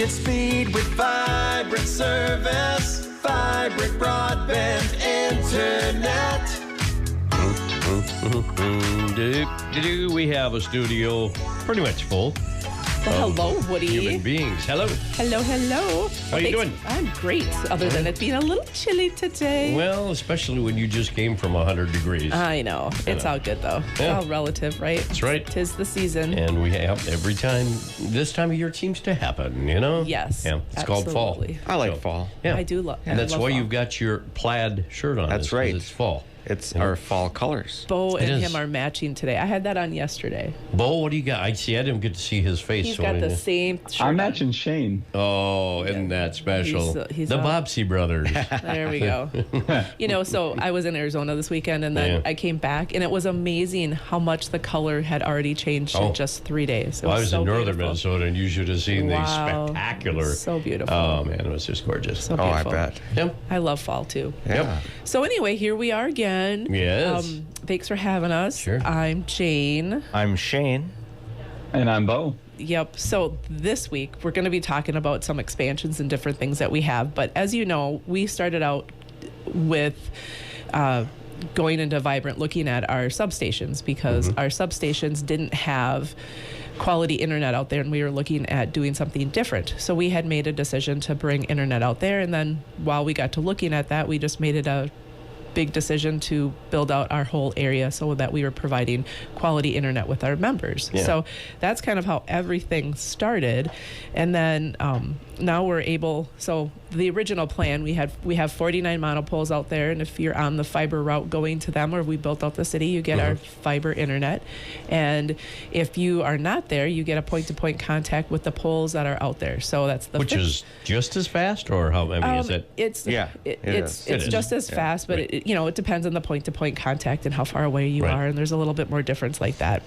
Brilliant speed with vibrant service. Vibrant broadband internet. We have a studio pretty much full. Well, hello, Woody. Human beings. Hello. Hello. How you doing? I'm great, other than it being a little chilly today. Well, especially when you just came from 100 degrees. I know. It's all good, though. It's all relative, right? That's right. 'Tis the season. And we have every time, this time of year it seems to happen, you know? Yes. Yeah, it's called fall. absolutely. I like fall. Yeah. I do love And that's why fall. you've got your plaid shirt on. That's is 'cause right. It's fall. It's our fall colors. Bo It and is. him are matching today. I had that on yesterday. Bo, what do you got? I didn't get to see his face. He's so got I the didn't- same shirt. I'm matching Shane. Oh, isn't that special? He's the all- Bobbsey brothers. There we go. So I was in Arizona this weekend, and then Yeah. I came back, and it was amazing how much the color had already changed in just 3 days. It Well, I was was so in northern beautiful. Minnesota, and you should have seen the Wow. spectacular. So beautiful. Oh, man, it was just gorgeous. So Oh, I beautiful. bet. Yep. I love fall too. Yeah. So anyway, here we are again. Yes. Thanks for having us. Sure. I'm Jane. I'm Shane. And I'm Bo. Yep. So this week we're going to be talking about some expansions and different things that we have. But as you know, we started out with going into Vibrant, looking at our substations because our substations didn't have quality internet out there, and we were looking at doing something different. So we had made a decision to bring internet out there, and then while we got to looking at that, we just made it a big decision to build out our whole area so that we were providing quality internet with our members. Yeah. So that's kind of how everything started. And then now we're able, so the original plan, we have 49 monopoles out there, and if you're on the fiber route going to them, or we built out the city, you get our fiber internet. And if you are not there, you get a point-to-point contact with the poles that are out there. So that's the Which is just as fast, or how? I mean, is it? it's Yeah, it it's is. It is. just as fast, but right. it depends on the point-to-point contact and how far away you Right. are, and there's a little bit more difference like that.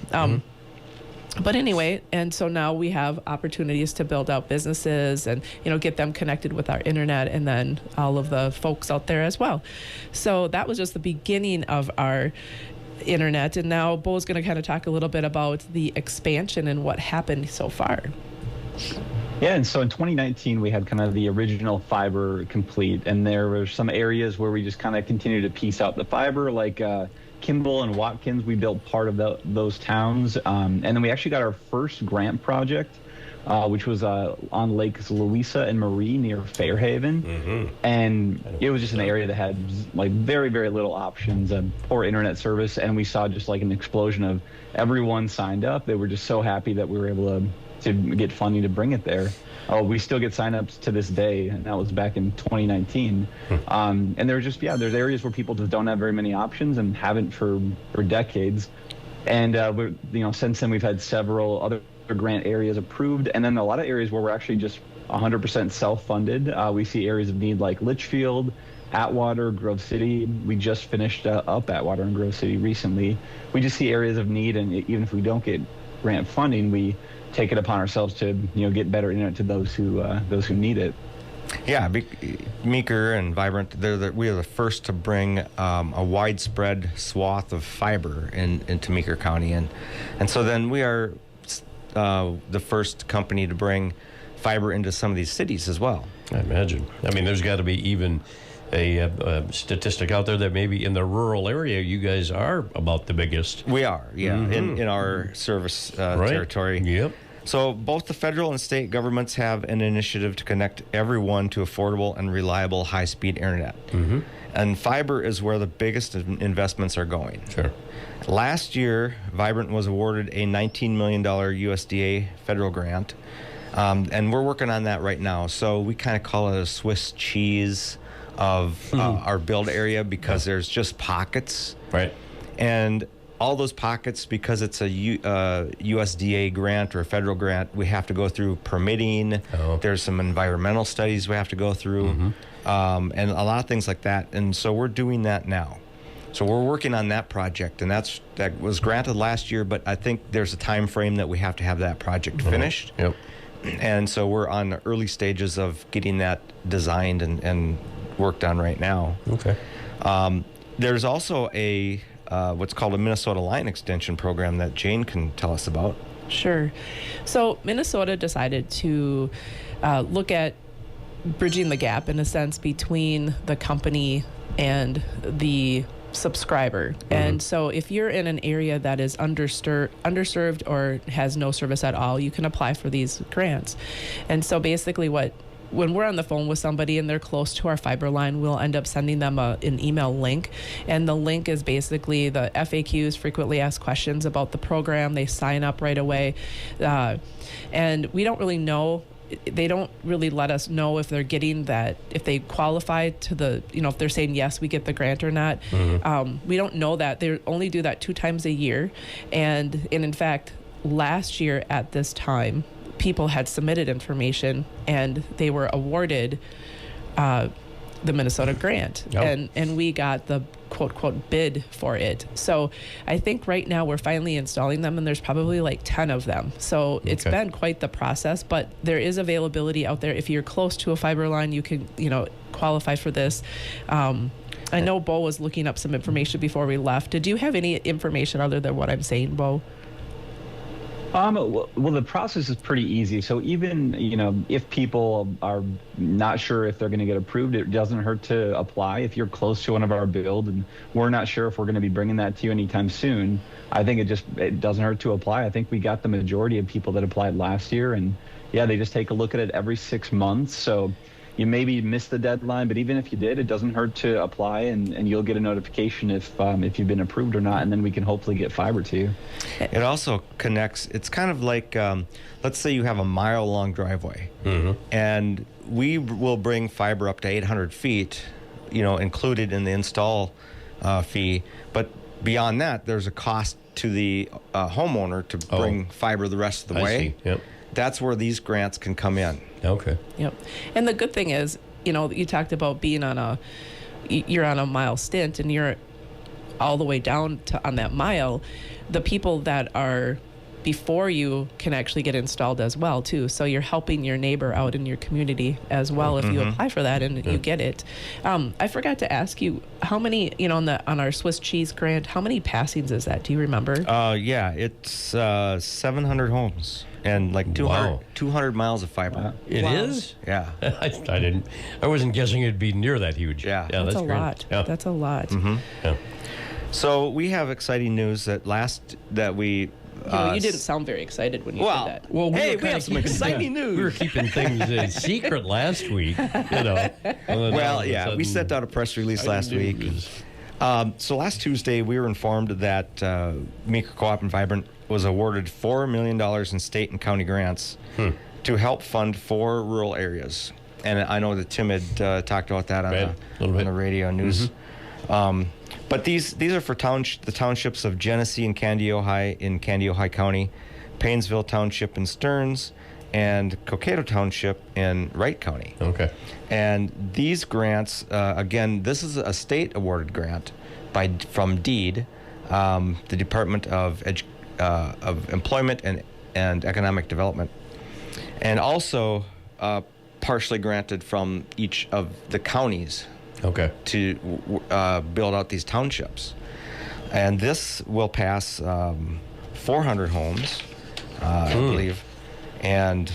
But anyway, and so now we have opportunities to build out businesses and get them connected with our internet, and then all of the folks out there as well. So that was just the beginning of our internet, and now Bo's going to kind of talk a little bit about the expansion and what happened so far. Yeah, and so in 2019, we had kind of the original fiber complete, and there were some areas where we just kind of continued to piece out the fiber, like Kimball and Watkins. We built part of those towns, and then we actually got our first grant project, which was on Lakes Louisa and Marie near Fairhaven, and it was just an area that had like very, very little options, poor internet service, and we saw just like an explosion of everyone signed up. They were just so happy that we were able to get funding to bring it there. We still get signups to this day, and that was back in 2019. And there's areas where people just don't have very many options and haven't for decades. And since then we've had several other grant areas approved, and then a lot of areas where we're actually just 100% self-funded. We see areas of need like Litchfield, Atwater, Grove City. We just finished up Atwater and Grove City recently. We just see areas of need, and even if we don't get grant funding, we take it upon ourselves to get better internet to those who need it. Yeah, Meeker and Vibrant, we are the first to bring a widespread swath of fiber into Meeker County, and so then we are the first company to bring fiber into some of these cities as well. I imagine. I mean, there's got to be even a statistic out there that maybe in the rural area you guys are about the biggest. We are, yeah, in our service territory. Yep. So both the federal and state governments have an initiative to connect everyone to affordable and reliable high-speed internet. And fiber is where the biggest investments are going. Sure. Last year, Vibrant was awarded a $19 million USDA federal grant, and we're working on that right now. So we kind of call it a Swiss cheese of our build area, because there's just pockets. Right. And all those pockets, because it's a USDA grant or a federal grant, we have to go through permitting. There's some environmental studies we have to go through, and a lot of things like that. And so we're doing that now. So we're working on that project, and that was granted last year, but I think there's a time frame that we have to have that project finished. Yep. And so we're on the early stages of getting that designed and worked on right now. Okay. There's also a what's called a Minnesota Line Extension program that Jane can tell us about. Sure. So Minnesota decided to look at bridging the gap, in a sense, between the company and the subscriber. And so if you're in an area that is underserved or has no service at all, you can apply for these grants. And so basically when we're on the phone with somebody and they're close to our fiber line, we'll end up sending them an email link. And the link is basically the FAQs, frequently asked questions about the program. They sign up right away. And we don't really know. They don't really let us know if they're getting that, if they qualify to the, if they're saying, yes, we get the grant or not. We don't know that. They only do that 2 times a year. And in fact, last year at this time, people had submitted information and they were awarded the Minnesota grant. Yep. And we got the quote bid for it. So I think right now we're finally installing them, and there's probably like 10 of them. So it's been quite the process, but there is availability out there. If you're close to a fiber line, you can, qualify for this. I know Bo was looking up some information before we left. Did you have any information other than what I'm saying, Bo? Well, the process is pretty easy. So even, if people are not sure if they're going to get approved, it doesn't hurt to apply. If you're close to one of our build and we're not sure if we're going to be bringing that to you anytime soon, I think it doesn't hurt to apply. I think we got the majority of people that applied last year, and yeah, they just take a look at it every 6 months. So you maybe missed the deadline, but even if you did, it doesn't hurt to apply, and you'll get a notification if you've been approved or not, and then we can hopefully get fiber to you. It also connects. It's kind of like, let's say you have a mile-long driveway, and we will bring fiber up to 800 feet, included in the install fee. But beyond that, there's a cost to the homeowner to bring fiber the rest of the way. I see. Yep. That's where these grants can come in. Okay. Yep. And the good thing is, you talked about being you're on a mile stint and you're all the way down on that mile. The people that are before you can actually get installed as well too. So you're helping your neighbor out in your community as well if you apply for that and you get it. I forgot to ask you how many, on our Swiss cheese grant, how many passings is that? Do you remember? Yeah, it's 700 homes and like 200 miles of fiber. It is? Yeah. I wasn't guessing it'd be near that huge. Yeah. That's a great. lot. Yeah. That's a lot. Yeah. So we have exciting news that we. You didn't sound very excited when you said that. Well, we have some exciting news. We were keeping things secret last week, Well, yeah, we sent out a press release last week. So last Tuesday, we were informed that Meeker Co-op and Vibrant was awarded $4 million in state and county grants to help fund 4 rural areas. And I know that Tim had talked about that on the radio news. But these are for the townships of Genesee and Candy, Ojai in Candy, Ojai County, Paynesville Township in Stearns, and Cokato Township in Wright County. Okay. And these grants, again, this is a state-awarded grant from DEED, the Department of Employment and Economic Development, and also partially granted from each of the counties. Okay. To build out these townships. And this will pass 400 homes, I believe, and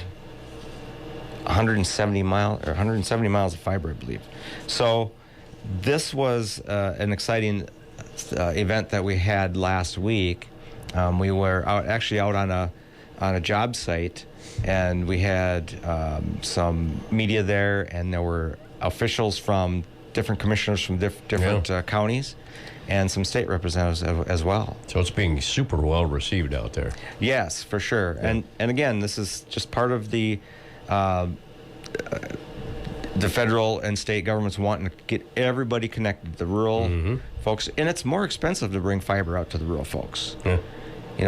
170 miles of fiber, I believe. So this was an exciting event that we had last week. We were out on a job site, and we had some media there, and there were officials from different commissioners from different counties, and some state representatives as well. So it's being super well received out there. Yes, for sure. Yeah. And again, this is just part of the federal and state governments wanting to get everybody connected, the rural folks, and it's more expensive to bring fiber out to the rural folks. Yeah.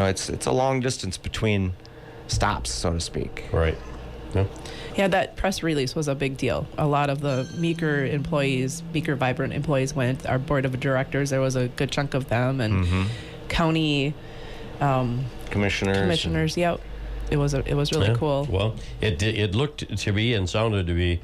It's a long distance between stops, so to speak. Right. Yeah. Yeah, that press release was a big deal. A lot of the Meeker Vibrant employees went. Our board of directors, there was a good chunk of them, and county commissioners. Yep. it was really cool. Well, it looked to be and sounded to be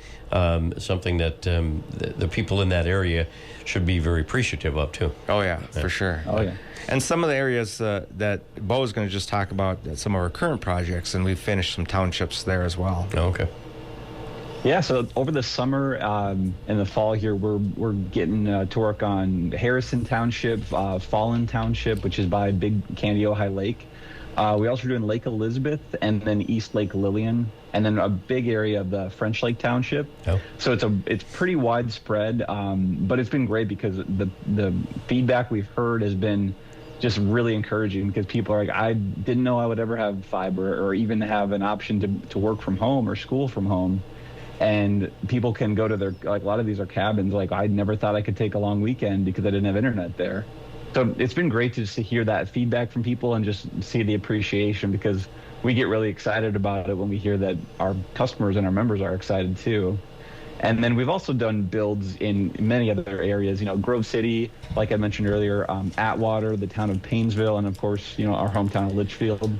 something that the people in that area should be very appreciative of too. Oh yeah, for sure. Oh yeah. And some of the areas that Bo is going to just talk about some of our current projects, and we've finished some townships there as well. Okay. Yeah, so over the summer and the fall here, we're getting to work on Harrison Township, Fallen Township, which is by Big Candy Ojai Lake. We also are doing Lake Elizabeth and then East Lake Lillian, and then a big area of the French Lake Township. Oh. So it's pretty widespread, but it's been great because the feedback we've heard has been just really encouraging, because people are like, I didn't know I would ever have fiber or even have an option to work from home or school from home. And people can go to a lot of these are cabins. Like, I never thought I could take a long weekend because I didn't have internet there. So it's been great to just hear that feedback from people and just see the appreciation, because we get really excited about it when we hear that our customers and our members are excited too. And then we've also done builds in many other areas, Grove City, like I mentioned earlier, Atwater, the town of Paynesville, and of course, our hometown of Litchfield.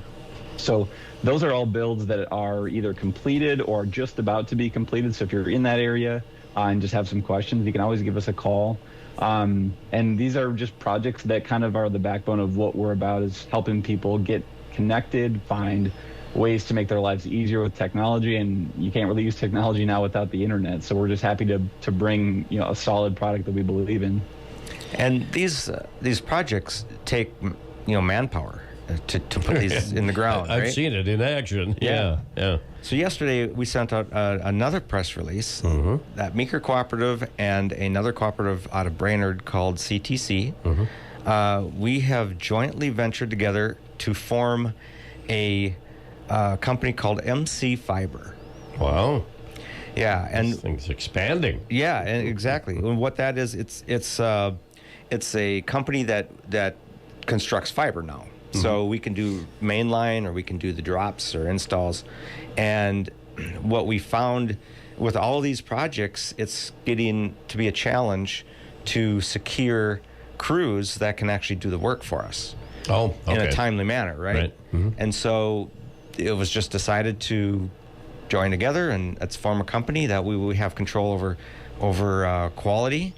So those are all builds that are either completed or just about to be completed. So if you're in that area and just have some questions, you can always give us a call. And these are just projects that kind of are the backbone of what we're about, is helping people get connected, find ways to make their lives easier with technology. And you can't really use technology now without the internet. So we're just happy to bring a solid product that we believe in. And these projects take manpower to put these in the ground. I've right? seen it in action. Yeah. So yesterday we sent out another press release that Meeker Cooperative and another cooperative out of Brainerd called CTC. We have jointly ventured together to form a company called MC Fiber. Wow. Yeah, and This thing's expanding. yeah, exactly. And what that is, it's a company that constructs fiber now. So we can do mainline, or we can do the drops or installs. And what we found with all these projects, it's getting to be a challenge to secure crews that can actually do the work for us Oh, okay. in a timely manner, right? And so it was just decided to join together and let's form a company that we have control over quality,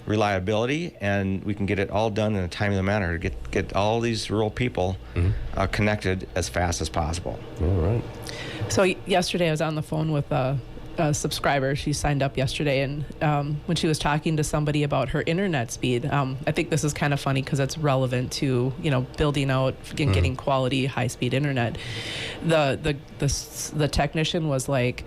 reliability, and we can get it all done in a timely manner to get all these rural people connected as fast as possible. All right. So yesterday I was on the phone with a subscriber. She signed up yesterday, and when she was talking to somebody about her internet speed, I think this is kind of funny because it's relevant to building out and getting quality high-speed internet. The technician was like,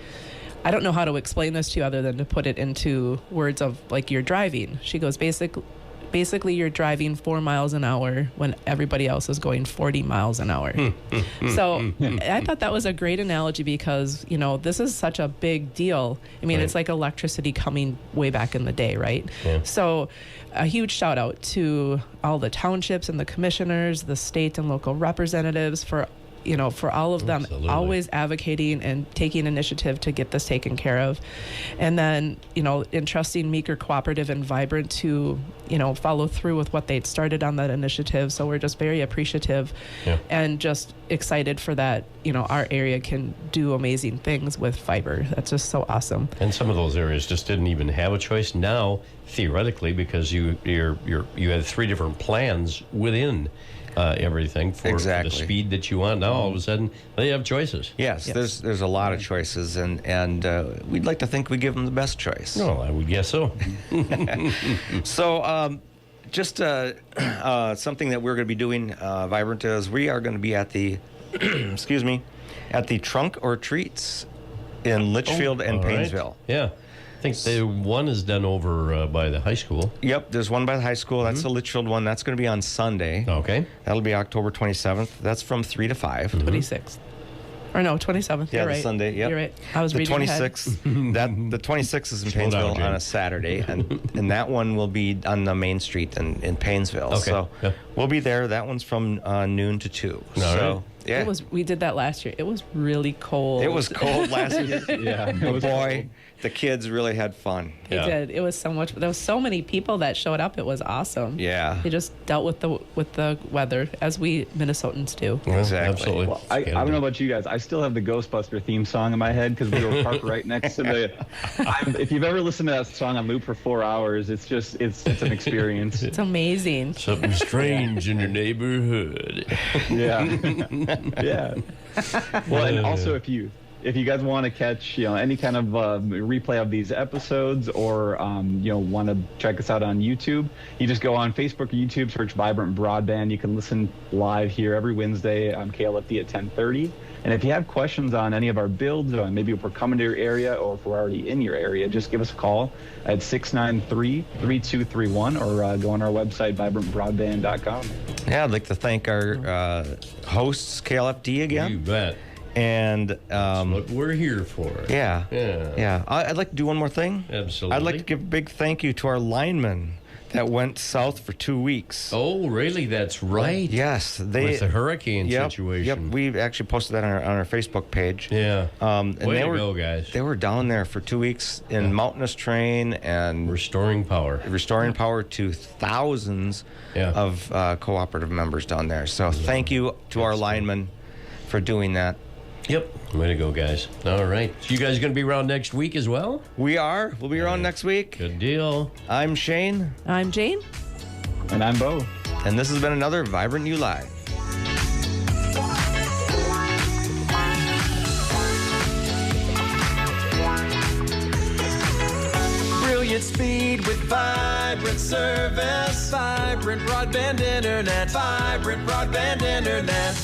I don't know how to explain this to you other than to put it into words of like you're driving. She goes, basically you're driving 4 miles an hour when everybody else is going 40 miles an hour. So I thought that was a great analogy because, this is such a big deal. I mean, it's like electricity coming way back in the day, right? Yeah. So a huge shout out to all the townships and the commissioners, the state and local representatives for all of them Absolutely. always advocating and taking initiative to get this taken care of. And then, entrusting Meeker Cooperative and Vibrant to, follow through with what they'd started on that initiative. So we're just very appreciative and just excited for that, our area can do amazing things with fiber. That's just so awesome. And some of those areas just didn't even have a choice. Now, theoretically, because you had 3 different plans within everything for Exactly. the speed that you want. Now all of a sudden they have choices. Yes. There's a lot of choices, and we'd like to think we give them the best choice. No, I would guess so. So just something that we're going to be doing, Vibrant, is we are going to be at the at the Trunk or Treats in Litchfield and All right. Paynesville. Yeah. I think the one is done over by the high school. Yep, there's one by the high school. That's the Litchfield one. That's going to be on Sunday. Okay. That'll be October 27th. That's from 3 to 5. 26th. Or no, 27th. Yeah, You're the right. Sunday. Yep. You're right. I was The reading ahead. 26th. The 26th is in Slow down, Paynesville on a James. Saturday, and that one will be on the main street in Paynesville. Okay. So Yeah. we'll be there. That one's from noon to 2. All So right. Yeah. We did that last year. It was really cold. It was cold last year. Yeah, it But was boy, the kids really had fun. They did. It was so much. There was so many people that showed up. It was awesome. Yeah. They just dealt with the weather as we Minnesotans do. Well, Exactly. Absolutely. Well, I don't know about you guys. I still have the Ghostbuster theme song in my head because we were parked right next to the. If you've ever listened to that song on loop for 4 hours, it's an experience. It's amazing. Something strange in your neighborhood. Yeah, yeah. Well, and also if you guys want to catch any kind of replay of these episodes, or want to check us out on YouTube, you just go on Facebook or YouTube, search Vibrant Broadband. You can listen live here every Wednesday on KLFD at 10:30. And if you have questions on any of our builds, or maybe if we're coming to your area or if we're already in your area, just give us a call at 693-3231 or go on our website, vibrantbroadband.com. Yeah, I'd like to thank our hosts, KLFD, again. You bet. And What we're here for. yeah. I'd like to do one more thing. Absolutely. I'd like to give a big thank you to our linemen that went south for 2 weeks. Oh, really? That's right. Yes, With the hurricane situation. Yep, we actually posted that on our Facebook page. Yeah. And Way they to were, go, guys. They were down there for 2 weeks in mountainous terrain and Restoring power. restoring power to thousands Yeah. of cooperative members down there. So thank you to our linemen for doing that. Yep. Way to go, guys. All right. So you guys going to be around next week as well? We'll be around next week. Good deal. I'm Shane, I'm Jane. And I'm Bo. and this has been another Vibrant U Live. Brilliant speed with vibrant service. Vibrant broadband internet. Vibrant broadband internet.